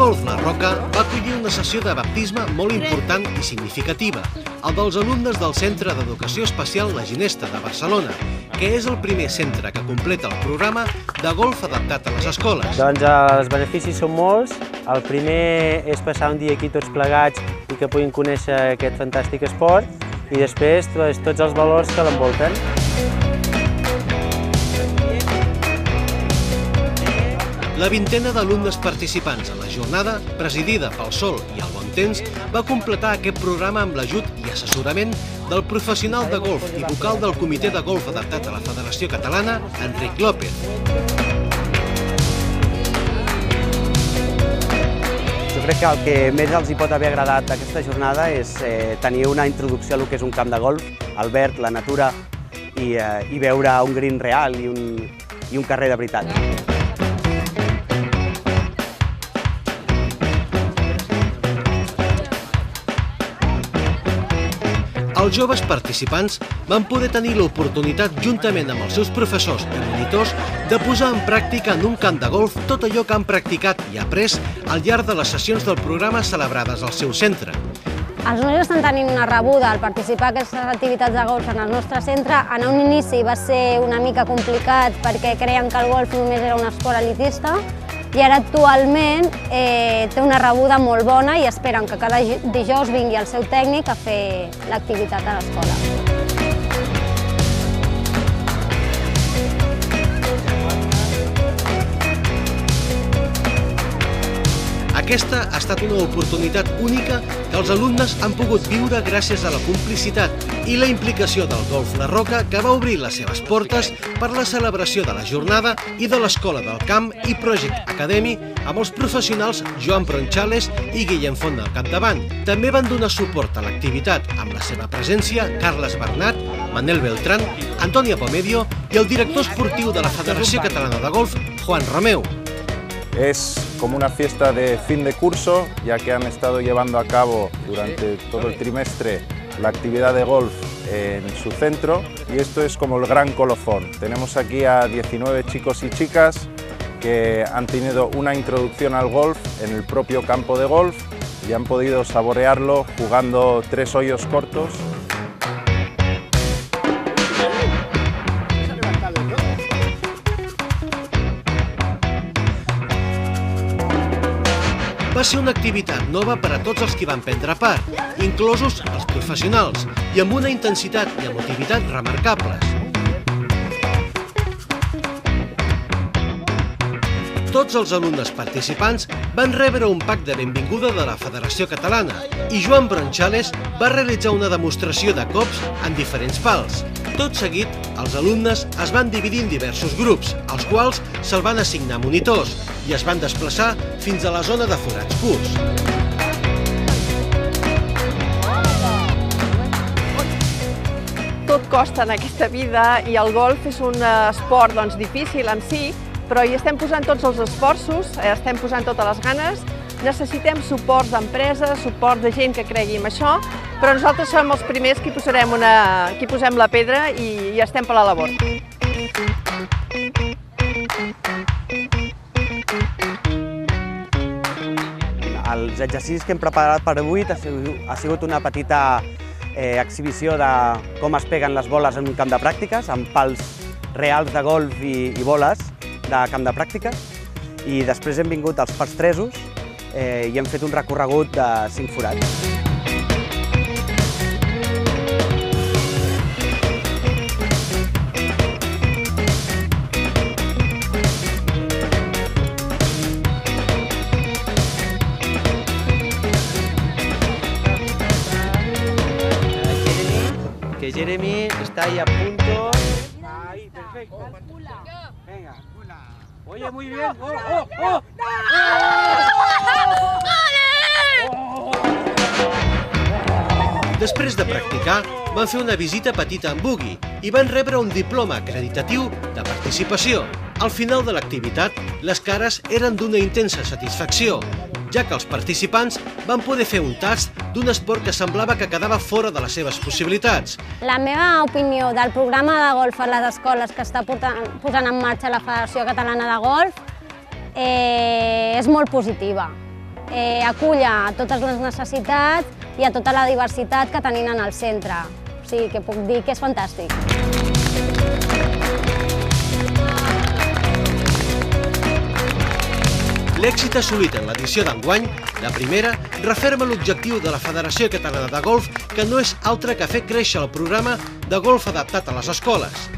Golf La Roca va acollir una sessió de baptisme molt important i significativa, el dels alumnes del Centre d'Educació Especial La Ginesta de Barcelona, que és el primer centre que completa el programa de golf adaptat a les escoles. Doncs els beneficis són molts. El primer és passar un dia aquí tots plegats i que puguin conèixer aquest fantàstic esport, i després tots els valors que l'envolten. La vintena d'alumnes participants a la jornada, presidida pel sol i el bon temps, va completar aquest programa amb l'ajut i assessorament del professional de golf i vocal del Comitè de Golf Adaptat a la Federació Catalana, Enric López. Jo crec que el que més els hi pot haver agradat d'aquesta jornada és tenir una introducció a lo que és un camp de golf, el verd, la natura, i veure un green real i un carrer de veritat. Els joves participants van poder tenir l'oportunitat, juntament amb els seus professors i monitors, de posar en pràctica en un camp de golf tot allò que han practicat i après al llarg de les sessions del programa celebrades al seu centre. Els nois estan tenint una rebuda al participar en aquestes activitats de golf en el nostre centre. En un inici va ser una mica complicat perquè creien que el golf només era un esport elitista, i ara actualment té una rebuda molt bona i esperen que cada dijous vingui el seu tècnic a fer l'activitat a l'escola. Aquesta ha estat una oportunitat única que els alumnes han pogut viure gràcies a la complicitat i la implicació del Golf La Roca, que va obrir les seves portes per la celebració de la jornada i de l'Escola del Camp i Project Academy amb els professionals Joan Bronchales i Guillem Font al capdavant. També van donar suport a l'activitat amb la seva presència Carles Bernat, Manel Beltrán, Antònia Pomedio i el director esportiu de la Federació Catalana de Golf, Juan Romeu. Es como una fiesta de fin de curso, ya que han estado llevando a cabo durante todo el trimestre la actividad de golf en su centro, y esto es como el gran colofón. Tenemos aquí a 19 chicos y chicas que han tenido una introducción al golf en el propio campo de golf y han podido saborearlo jugando 3 hoyos cortos. Va ser una activitat nova per a tots els que van prendre part, inclosos els professionals, i amb una intensitat i emotivitat remarcables. Tots els alumnes participants van rebre un pack de benvinguda de la Federació Catalana i Joan Bronchales va realitzar una demostració de cops en diferents pals. Tot seguit, els alumnes es van dividir en diversos grups, als quals se'ls van assignar monitors i es van desplaçar fins a la zona de forats curts. Tot costa en aquesta vida i el golf és un esport difícil en si, però hi estem posant tots els esforços, estem posant totes les ganes. Necessitem suports d'empreses, suport de gent que cregui en això, però nosaltres som els primers que posem la pedra i estem per la labor. Els exercicis que hem preparat per avui ha sigut una petita exhibició de com es peguen les boles en un camp de pràctiques, amb pals reals de golf i boles de camp de pràctiques. I després hem vingut als pals tresos i hem fet un recorregut de 5 forats. Que Jeremy está ahí a punto. Ahí, perfecto. Venga. Oye, muy bien. ¡Oh, oh, oh! Després de practicar, van fer una visita petita en buggy i van rebre un diploma acreditatiu de participació. Al final de l'activitat, les cares eren d'una intensa satisfacció, ja que els participants van poder fer un tast d'un esport que semblava que quedava fora de les seves possibilitats. La meva opinió del programa de golf a les escoles que està posant en marxa la Federació Catalana de Golf és molt positiva. acull a totes les necessitats i a tota la diversitat que tenim en el centre. O sigui, que puc dir que és fantàstic. L'èxit assolit en l'edició d'enguany, la primera, referma l'objectiu de la Federació Catalana de Golf, que no és altre que fer créixer el programa de golf adaptat a les escoles.